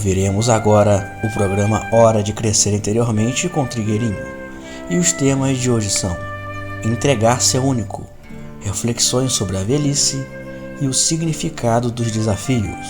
Ouviremos agora o programa Hora de Crescer Interiormente com Trigueirinho. E os temas de hoje são: entregar-se é único, reflexões sobre a velhice e o significado dos desafios.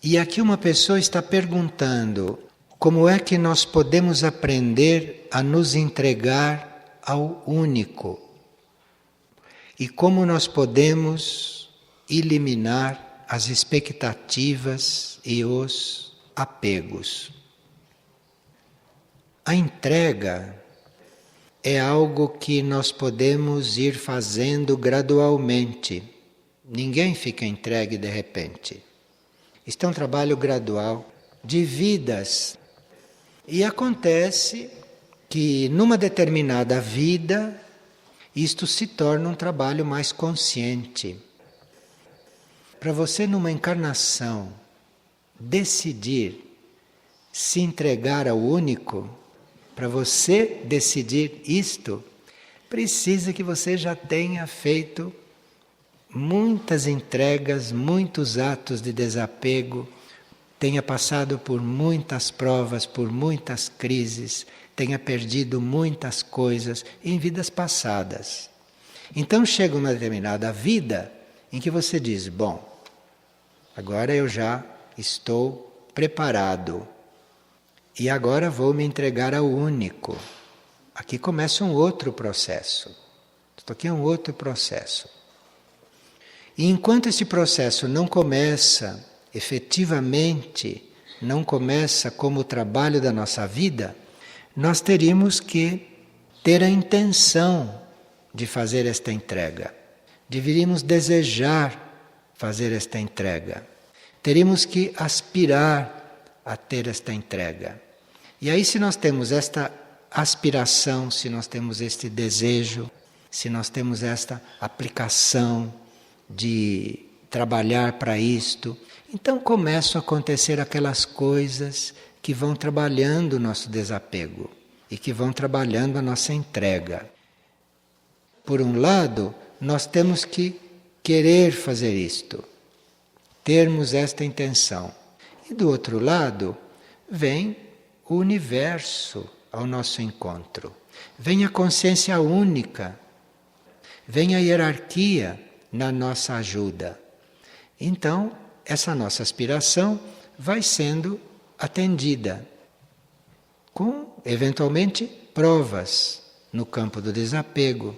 E aqui uma pessoa está perguntando como é que nós podemos aprender a nos entregar ao único e como nós podemos eliminar as expectativas e os apegos. A entrega é algo que nós podemos ir fazendo gradualmente. Ninguém fica entregue de repente. Isto é um trabalho gradual de vidas. E acontece que numa determinada vida, isto se torna um trabalho mais consciente. Para você numa encarnação decidir se entregar ao único, para você decidir isto, precisa que você já tenha feito muitas entregas, muitos atos de desapego, tenha passado por muitas provas, por muitas crises, tenha perdido muitas coisas em vidas passadas. Então chega uma determinada vida em que você diz: bom, agora eu já estou preparado e agora vou me entregar ao único. Aqui começa um outro processo. Isto aqui é um outro processo. E enquanto esse processo não começa efetivamente, não começa como o trabalho da nossa vida, nós teríamos que ter a intenção de fazer esta entrega. Deveríamos desejar fazer esta entrega. Teríamos que aspirar a ter esta entrega. E aí, se nós temos esta aspiração, se nós temos este desejo, se nós temos esta aplicação de trabalhar para isto, então começam a acontecer aquelas coisas que vão trabalhando o nosso desapego e que vão trabalhando a nossa entrega. Por um lado, nós temos que querer fazer isto, termos esta intenção. E do outro lado, vem o universo ao nosso encontro. Vem a consciência única, vem a hierarquia na nossa ajuda. Então, essa nossa aspiração vai sendo atendida com, eventualmente, provas no campo do desapego.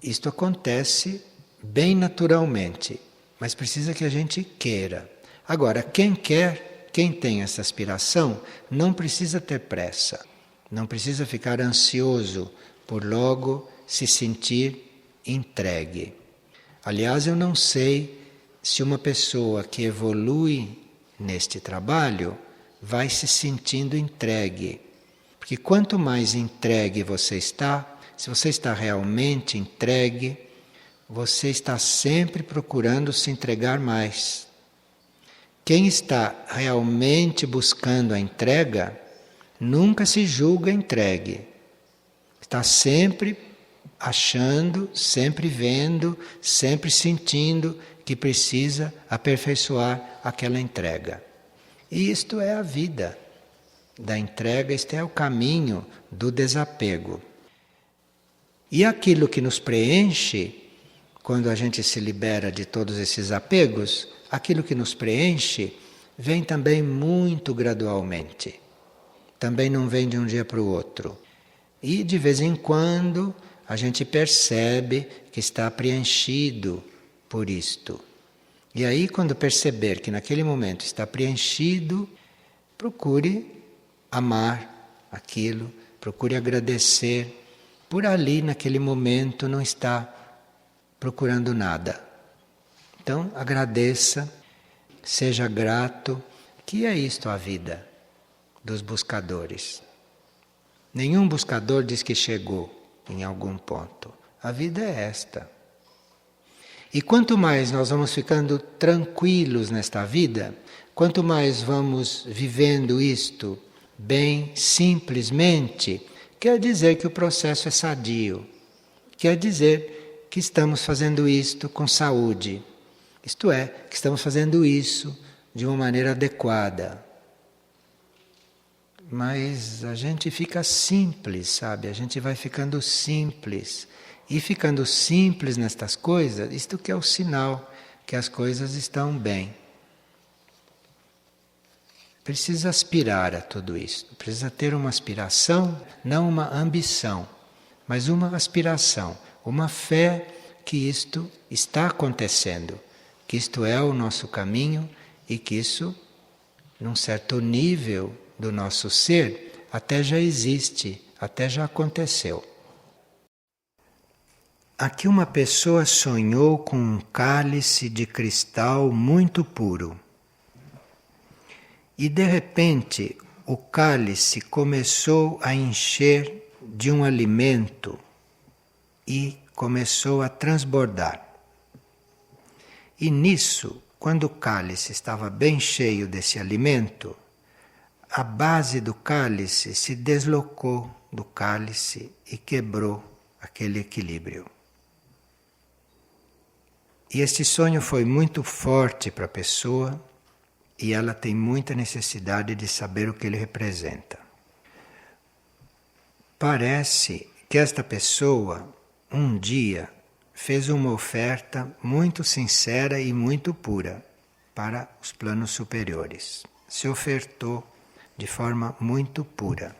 Isto acontece bem naturalmente, mas precisa que a gente queira. Agora, quem quer, quem tem essa aspiração, não precisa ter pressa, não precisa ficar ansioso por logo se sentir entregue. Aliás, eu não sei se uma pessoa que evolui neste trabalho vai se sentindo entregue. Porque quanto mais entregue você está, se você está realmente entregue, você está sempre procurando se entregar mais. Quem está realmente buscando a entrega, nunca se julga entregue. Está sempre achando, sempre vendo, sempre sentindo que precisa aperfeiçoar aquela entrega. E isto é a vida da entrega, este é o caminho do desapego. E aquilo que nos preenche, quando a gente se libera de todos esses apegos, aquilo que nos preenche vem também muito gradualmente. Também não vem de um dia para o outro. E de vez em quando a gente percebe que está preenchido por isto. E aí, quando perceber que naquele momento está preenchido, procure amar aquilo, procure agradecer. Por ali, naquele momento, não está procurando nada. Então agradeça, seja grato, que é isto a vida dos buscadores. Nenhum buscador diz que chegou em algum ponto. A vida é esta. E quanto mais nós vamos ficando tranquilos nesta vida, quanto mais vamos vivendo isto bem, simplesmente, quer dizer que o processo é sadio. Quer dizer que estamos fazendo isto com saúde. Isto é, que estamos fazendo isso de uma maneira adequada. Mas a gente fica simples, sabe? A gente vai ficando simples. E ficando simples nestas coisas, isto que é o sinal que as coisas estão bem. Precisa aspirar a tudo isso. Precisa ter uma aspiração, não uma ambição, mas uma aspiração, uma fé que isto está acontecendo, que isto é o nosso caminho e que isso, num certo nível do nosso ser, até já existe, até já aconteceu. Aqui uma pessoa sonhou com um cálice de cristal muito puro. E de repente o cálice começou a encher de um alimento e começou a transbordar. E nisso, quando o cálice estava bem cheio desse alimento, a base do cálice se deslocou do cálice e quebrou aquele equilíbrio. E este sonho foi muito forte para a pessoa e ela tem muita necessidade de saber o que ele representa. Parece que esta pessoa, um dia, fez uma oferta muito sincera e muito pura para os planos superiores. Se ofertou de forma muito pura.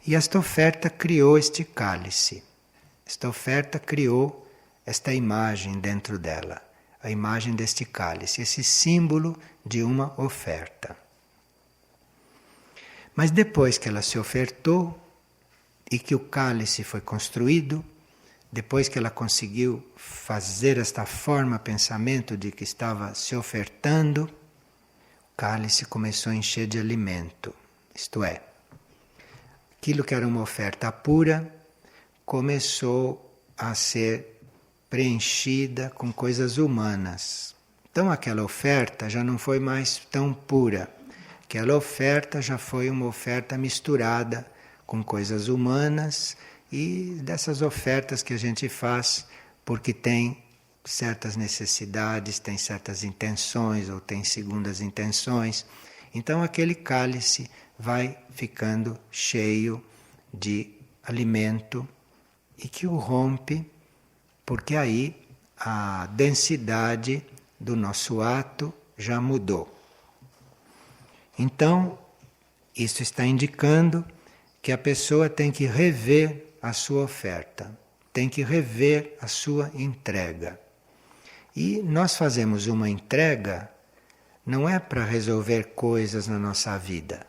E esta oferta criou este cálice. Esta oferta criou esta imagem dentro dela, a imagem deste cálice, esse símbolo de uma oferta. Mas depois que ela se ofertou e que o cálice foi construído, depois que ela conseguiu fazer esta forma, pensamento de que estava se ofertando, o cálice começou a encher de alimento. Isto é, aquilo que era uma oferta pura começou a ser preenchida com coisas humanas. Então aquela oferta já não foi mais tão pura. Aquela oferta já foi uma oferta misturada com coisas humanas e dessas ofertas que a gente faz porque tem certas necessidades, tem certas intenções ou tem segundas intenções. Então aquele cálice vai ficando cheio de alimento e que o rompe, porque aí a densidade do nosso ato já mudou. Então, isso está indicando que a pessoa tem que rever a sua oferta, tem que rever a sua entrega. E nós fazemos uma entrega não é para resolver coisas na nossa vida,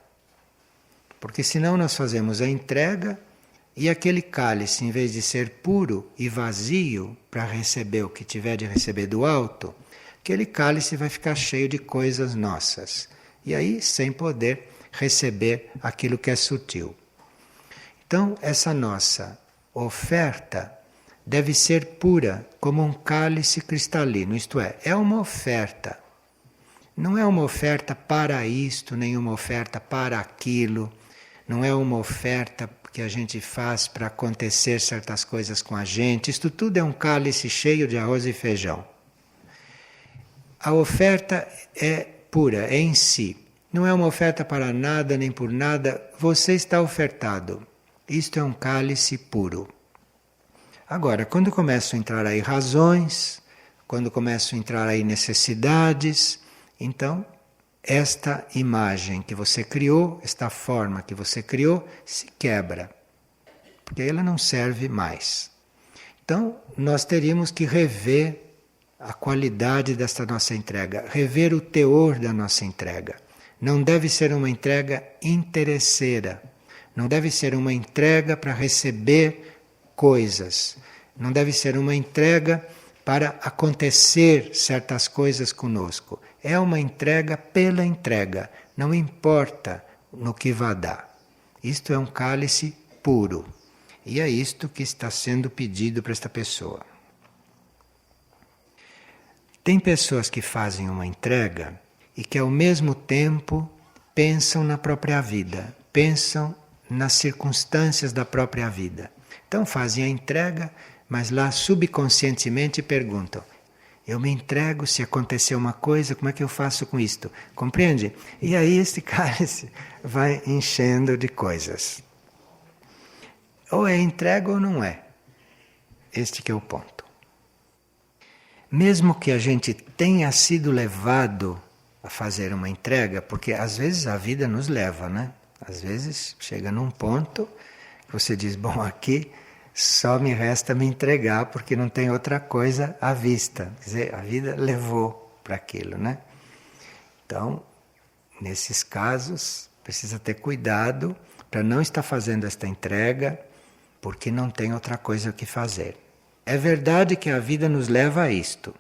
porque senão nós fazemos a entrega e aquele cálice, em vez de ser puro e vazio para receber o que tiver de receber do alto, aquele cálice vai ficar cheio de coisas nossas. E aí, sem poder receber aquilo que é sutil. Então, essa nossa oferta deve ser pura, como um cálice cristalino. Isto é uma oferta. Não é uma oferta para isto, nem uma oferta para aquilo. Não é uma oferta que a gente faz para acontecer certas coisas com a gente. Isto tudo é um cálice cheio de arroz e feijão. A oferta é pura, é em si. Não é uma oferta para nada nem por nada. Você está ofertado. Isto é um cálice puro. Agora, quando começam a entrar aí razões, quando começam a entrar aí necessidades, então esta imagem que você criou, esta forma que você criou, se quebra, porque ela não serve mais. Então, nós teríamos que rever a qualidade desta nossa entrega, rever o teor da nossa entrega. Não deve ser uma entrega interesseira, não deve ser uma entrega para receber coisas, não deve ser uma entrega para acontecer certas coisas conosco. É uma entrega pela entrega, não importa no que vá dar. Isto é um cálice puro. E é isto que está sendo pedido para esta pessoa. Tem pessoas que fazem uma entrega e que ao mesmo tempo pensam na própria vida, pensam nas circunstâncias da própria vida. Então fazem a entrega, mas lá subconscientemente perguntam: eu me entrego, se acontecer uma coisa, como é que eu faço com isto? Compreende? E aí este cálice vai enchendo de coisas. Ou é entrega ou não é. Este que é o ponto. Mesmo que a gente tenha sido levado a fazer uma entrega, porque às vezes a vida nos leva, né? Às vezes chega num ponto que você diz, bom, aqui só me resta me entregar porque não tem outra coisa à vista. Quer dizer, a vida levou para aquilo, né? Então, nesses casos, precisa ter cuidado para não estar fazendo esta entrega porque não tem outra coisa o que fazer. É verdade que a vida nos leva a isto,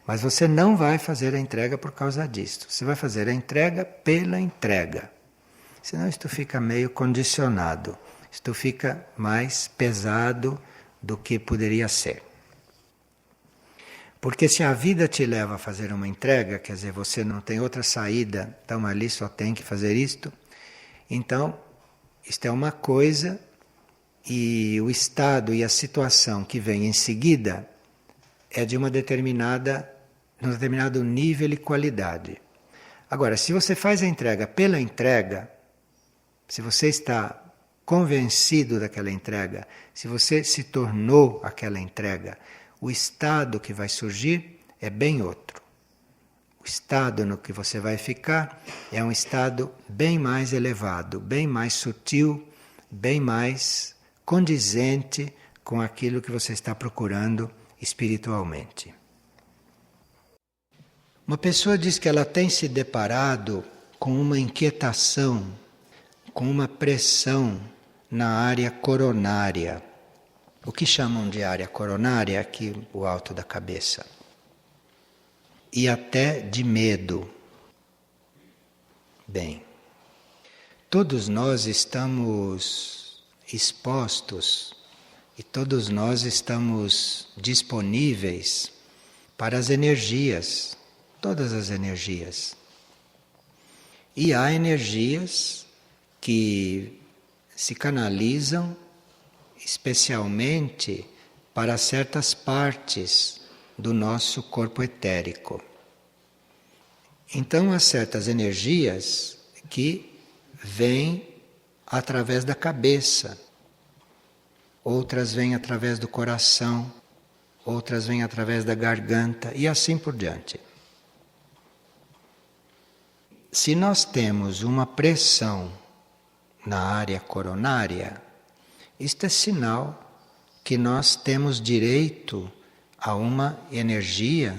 mas você não vai fazer a entrega por causa disto. Você vai fazer a entrega pela entrega. Senão isto fica meio condicionado. Isto fica mais pesado do que poderia ser. Porque se a vida te leva a fazer uma entrega, quer dizer, você não tem outra saída, então ali só tem que fazer isto. Então, isto é uma coisa e o estado e a situação que vem em seguida é de um determinado nível e qualidade. Agora, se você faz a entrega pela entrega, se você está convencido daquela entrega, se você se tornou aquela entrega, o estado que vai surgir é bem outro. O estado no que você vai ficar é um estado bem mais elevado, bem mais sutil, bem mais condizente com aquilo que você está procurando espiritualmente. Uma pessoa diz que ela tem se deparado com uma inquietação, com uma pressão na área coronária. O que chamam de área coronária, aqui o alto da cabeça. E até de medo. Bem, todos nós estamos expostos e todos nós estamos disponíveis para as energias, todas as energias. E há energias que se canalizam especialmente para certas partes do nosso corpo etérico. Então há certas energias que vêm através da cabeça, outras vêm através do coração, outras vêm através da garganta e assim por diante. Se nós temos uma pressão na área coronária, isto é sinal que nós temos direito a uma energia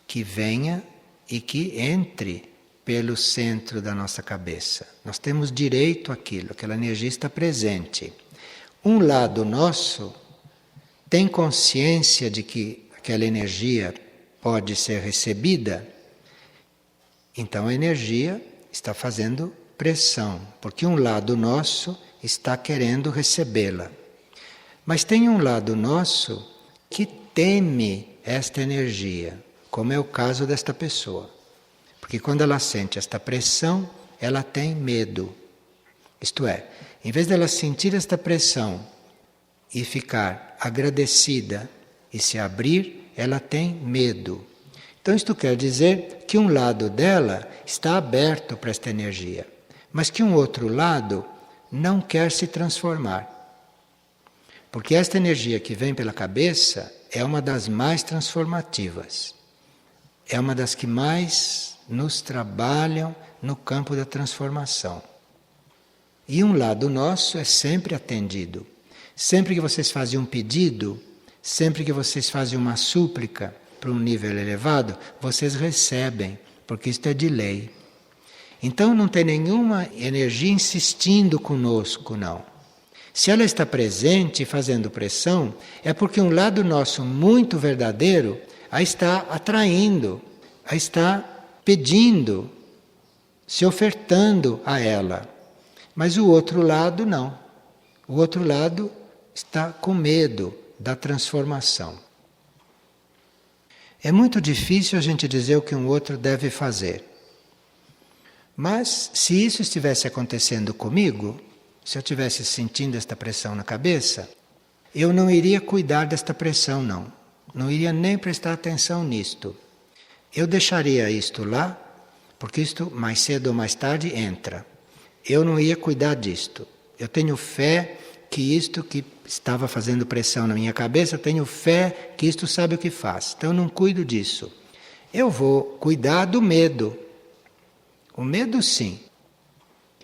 que venha e que entre pelo centro da nossa cabeça. Nós temos direito àquilo, aquela energia está presente. Um lado nosso tem consciência de que aquela energia pode ser recebida, então a energia está fazendo pressão, porque um lado nosso está querendo recebê-la. Mas tem um lado nosso que teme esta energia, como é o caso desta pessoa. Porque quando ela sente esta pressão, ela tem medo. Isto é, em vez dela sentir esta pressão e ficar agradecida e se abrir, ela tem medo. Então isto quer dizer que um lado dela está aberto para esta energia, mas que um outro lado não quer se transformar. Porque esta energia que vem pela cabeça é uma das mais transformativas. É uma das que mais nos trabalham no campo da transformação. E um lado nosso é sempre atendido. Sempre que vocês fazem um pedido, sempre que vocês fazem uma súplica para um nível elevado, vocês recebem, porque isto é de lei. Então não tem nenhuma energia insistindo conosco, não. Se ela está presente e fazendo pressão, é porque um lado nosso muito verdadeiro a está atraindo, a está pedindo, se ofertando a ela. Mas o outro lado não. O outro lado está com medo da transformação. É muito difícil a gente dizer o que um outro deve fazer. Mas se isso estivesse acontecendo comigo, se eu estivesse sentindo esta pressão na cabeça, eu não iria cuidar desta pressão, não. Não iria nem prestar atenção nisto. Eu deixaria isto lá, porque isto mais cedo ou mais tarde entra. Eu não ia cuidar disto. Eu tenho fé que isto que estava fazendo pressão na minha cabeça, tenho fé que isto sabe o que faz. Então eu não cuido disso. Eu vou cuidar do medo. O medo, sim.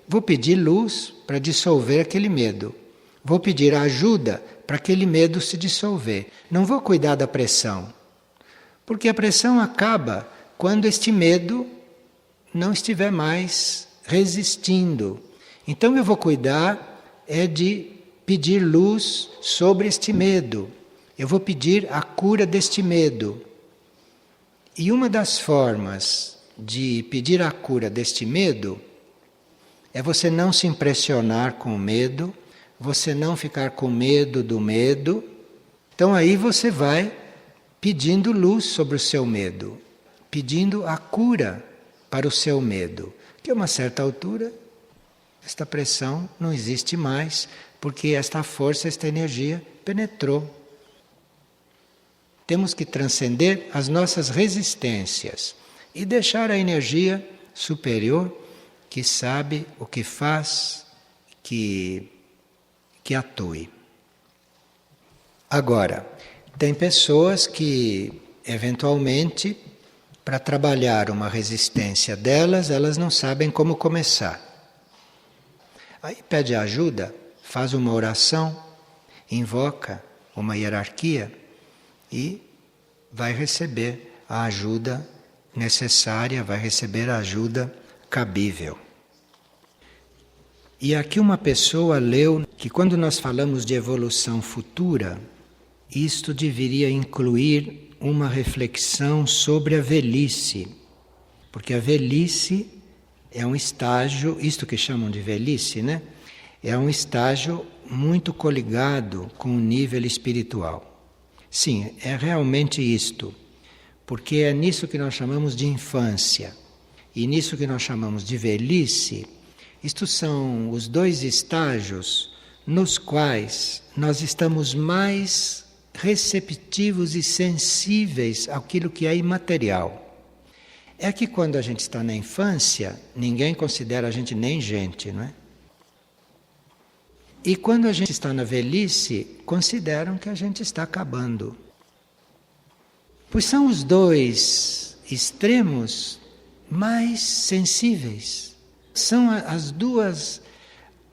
Vou pedir luz para dissolver aquele medo. Vou pedir ajuda para aquele medo se dissolver. Não vou cuidar da pressão. Porque a pressão acaba quando este medo não estiver mais resistindo. Então eu vou cuidar de pedir luz sobre este medo. Eu vou pedir a cura deste medo. E uma das formas de pedir a cura deste medo é você não se impressionar com o medo, você não ficar com medo do medo. Então aí você vai pedindo luz sobre o seu medo, pedindo a cura para o seu medo. Que a uma certa altura, esta pressão não existe mais, porque esta força, esta energia penetrou. Temos que transcender as nossas resistências e deixar a energia superior que sabe o que faz, que atue. Agora, tem pessoas que, eventualmente, para trabalhar uma resistência delas, elas não sabem como começar. Aí pede ajuda, faz uma oração, invoca uma hierarquia e vai receber a ajuda necessária, vai receber a ajuda cabível. E aqui uma pessoa leu que quando nós falamos de evolução futura, isto deveria incluir uma reflexão sobre a velhice. Porque a velhice é um estágio, isto que chamam de velhice, né? É um estágio muito coligado com o nível espiritual. Sim, é realmente isto. Porque é nisso que nós chamamos de infância. E nisso que nós chamamos de velhice, isto são os dois estágios nos quais nós estamos mais receptivos e sensíveis àquilo que é imaterial. É que quando a gente está na infância, ninguém considera a gente nem gente, não é? E quando a gente está na velhice, consideram que a gente está acabando. Pois são os dois extremos mais sensíveis. São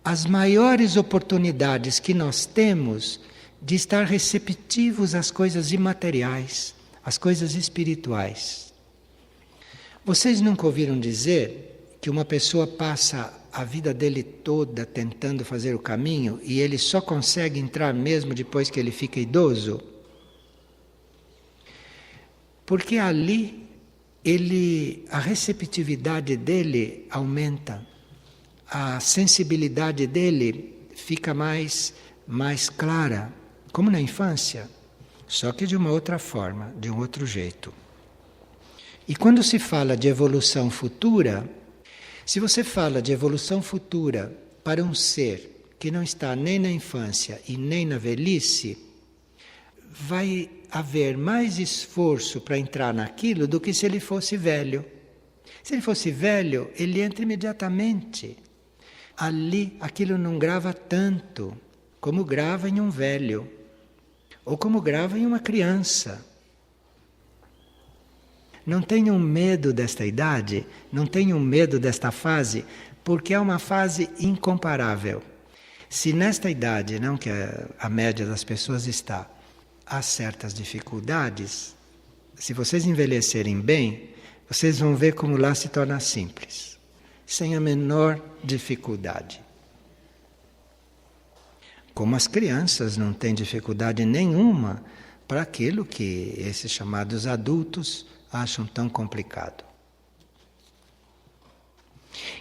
as maiores oportunidades que nós temos de estar receptivos às coisas imateriais, às coisas espirituais. Vocês nunca ouviram dizer que uma pessoa passa a vida dele toda tentando fazer o caminho e ele só consegue entrar mesmo depois que ele fica idoso? Porque ali a receptividade dele aumenta, a sensibilidade dele fica mais clara, como na infância, só que de uma outra forma, de um outro jeito. E quando se fala de evolução futura, se você fala de evolução futura para um ser que não está nem na infância e nem na velhice, vai haver mais esforço para entrar naquilo do que se ele fosse velho. Se ele fosse velho, ele entra imediatamente. Ali, aquilo não grava tanto como grava em um velho, ou como grava em uma criança. Não tenham medo desta idade, não tenham medo desta fase, porque é uma fase incomparável. Se nesta idade, não que a média das pessoas está, há certas dificuldades, se vocês envelhecerem bem, vocês vão ver como lá se torna simples, sem a menor dificuldade. Como as crianças não têm dificuldade nenhuma para aquilo que esses chamados adultos acham tão complicado.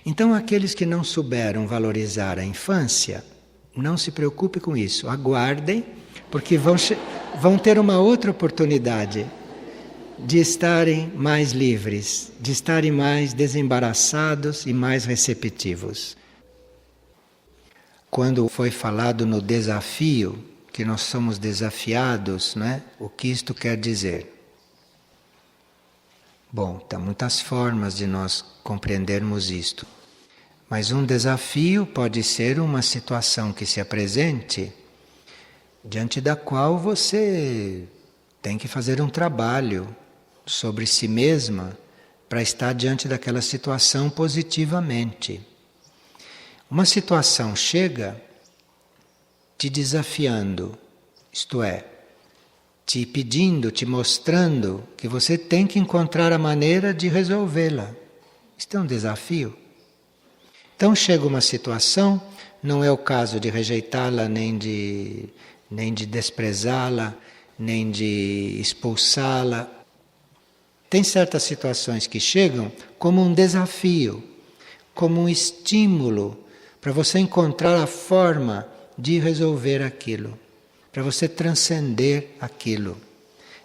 Então, aqueles que não souberam valorizar a infância, não se preocupe com isso, aguardem, porque vão ter uma outra oportunidade de estarem mais livres, de estarem mais desembaraçados e mais receptivos. Quando foi falado no desafio, que nós somos desafiados, né? O que isto quer dizer? Bom, tem muitas formas de nós compreendermos isto. Mas um desafio pode ser uma situação que se apresente, diante da qual você tem que fazer um trabalho sobre si mesma para estar diante daquela situação positivamente. Uma situação chega te desafiando, isto é, te pedindo, te mostrando que você tem que encontrar a maneira de resolvê-la. Isto é um desafio. Então chega uma situação, não é o caso de rejeitá-la, nem de desprezá-la, nem de expulsá-la. Tem certas situações que chegam como um desafio, como um estímulo para você encontrar a forma de resolver aquilo, para você transcender aquilo.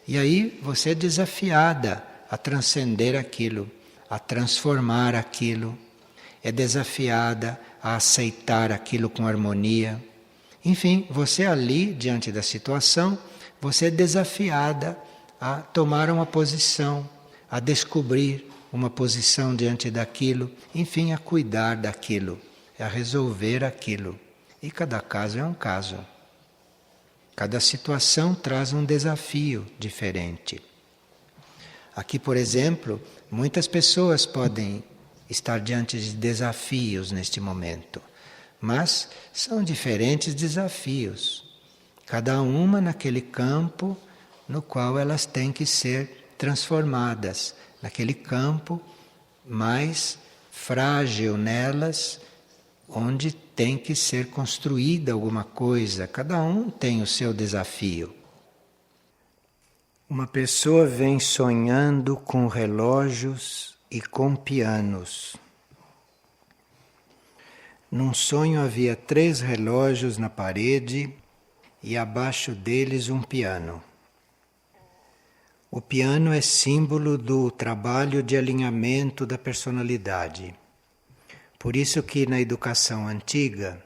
E aí você é desafiada a transcender aquilo, a transformar aquilo, é desafiada a aceitar aquilo com harmonia. Enfim, você ali, diante da situação, você é desafiada a tomar uma posição, a descobrir uma posição diante daquilo, enfim, a cuidar daquilo, a resolver aquilo. E cada caso é um caso. Cada situação traz um desafio diferente. Aqui, por exemplo, muitas pessoas podem estar diante de desafios neste momento, mas são diferentes desafios, cada uma naquele campo no qual elas têm que ser transformadas, naquele campo mais frágil nelas, onde tem que ser construída alguma coisa. Cada um tem o seu desafio. Uma pessoa vem sonhando com relógios e com pianos. Num sonho havia 3 relógios na parede e abaixo deles um piano. O piano é símbolo do trabalho de alinhamento da personalidade. Por isso que na educação antiga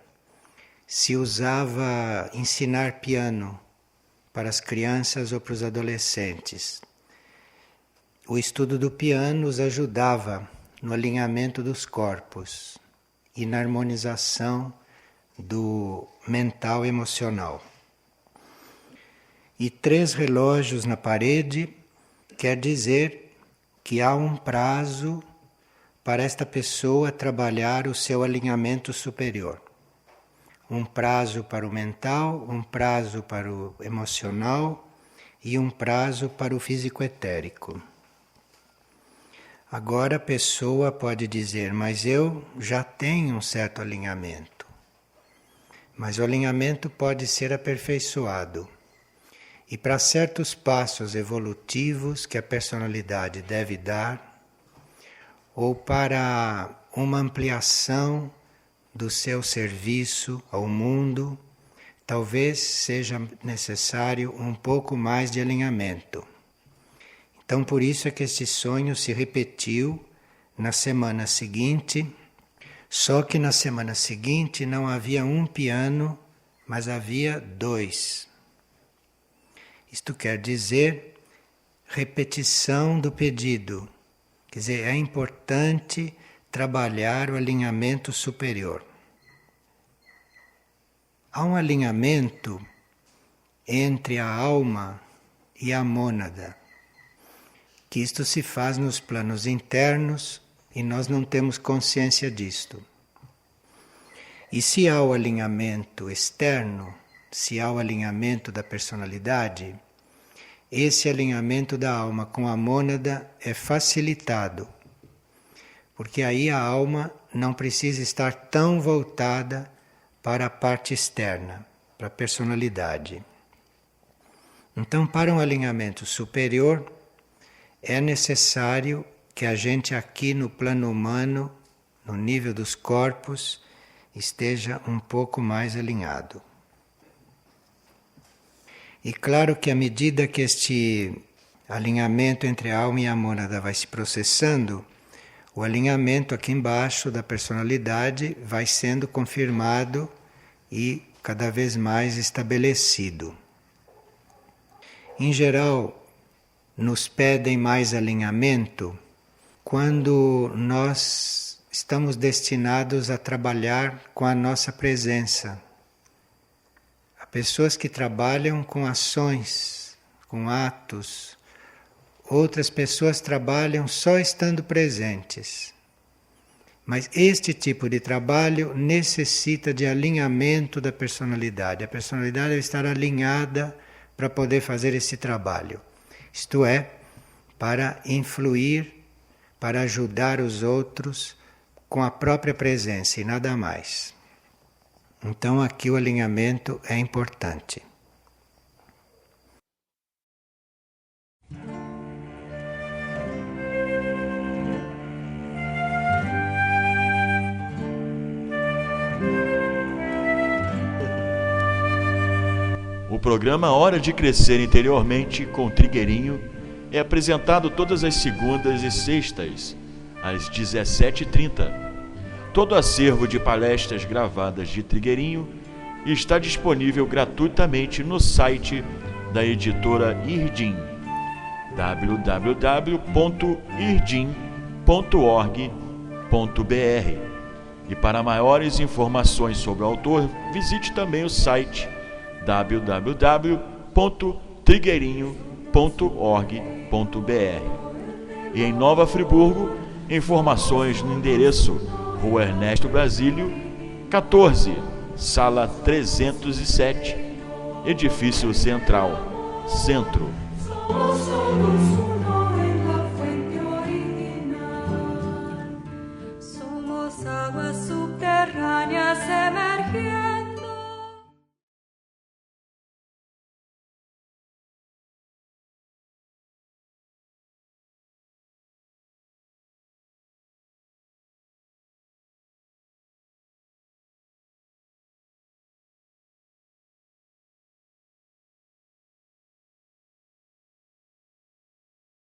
se usava ensinar piano para as crianças ou para os adolescentes. O estudo do piano os ajudava no alinhamento dos corpos e na harmonização do mental e emocional. E 3 relógios na parede quer dizer que há um prazo para esta pessoa trabalhar o seu alinhamento superior. Um prazo para o mental, um prazo para o emocional e um prazo para o físico-etérico. Agora a pessoa pode dizer, mas eu já tenho um certo alinhamento. Mas o alinhamento pode ser aperfeiçoado. E para certos passos evolutivos que a personalidade deve dar, ou para uma ampliação do seu serviço ao mundo, talvez seja necessário um pouco mais de alinhamento. Então, por isso é que esse sonho se repetiu na semana seguinte, só que na semana seguinte não havia um piano, mas havia 2. Isto quer dizer repetição do pedido. Quer dizer, é importante trabalhar o alinhamento superior. Há um alinhamento entre a alma e a mônada, que isto se faz nos planos internos e nós não temos consciência disto. E se há o alinhamento externo, se há o alinhamento da personalidade, esse alinhamento da alma com a mônada é facilitado, porque aí a alma não precisa estar tão voltada para a parte externa. para a personalidade. Então, para um alinhamento superior, é necessário que a gente aqui no plano humano, no nível dos corpos, esteja um pouco mais alinhado. E claro que à medida que este alinhamento entre a alma e a mônada vai se processando, o alinhamento aqui embaixo da personalidade vai sendo confirmado e cada vez mais estabelecido. Em geral, nos pedem mais alinhamento quando nós estamos destinados a trabalhar com a nossa presença. Há pessoas que trabalham com ações, com atos. Outras pessoas trabalham só estando presentes. Mas este tipo de trabalho necessita de alinhamento da personalidade. A personalidade deve estar alinhada para poder fazer esse trabalho. Isto é, para influir, para ajudar os outros com a própria presença e nada mais. Então aqui o alinhamento é importante. O programa Hora de Crescer Interiormente com Trigueirinho é apresentado todas as segundas e sextas, às 17h30. Todo acervo de palestras gravadas de Trigueirinho está disponível gratuitamente no site da editora Irdim, www.irdim.org.br. E para maiores informações sobre o autor, visite também o site www.trigueirinho.org.br. E em Nova Friburgo, informações no endereço Rua Ernesto Brasílio, 14, Sala 307, Edifício Central, Centro. Somos aguas subterráneas.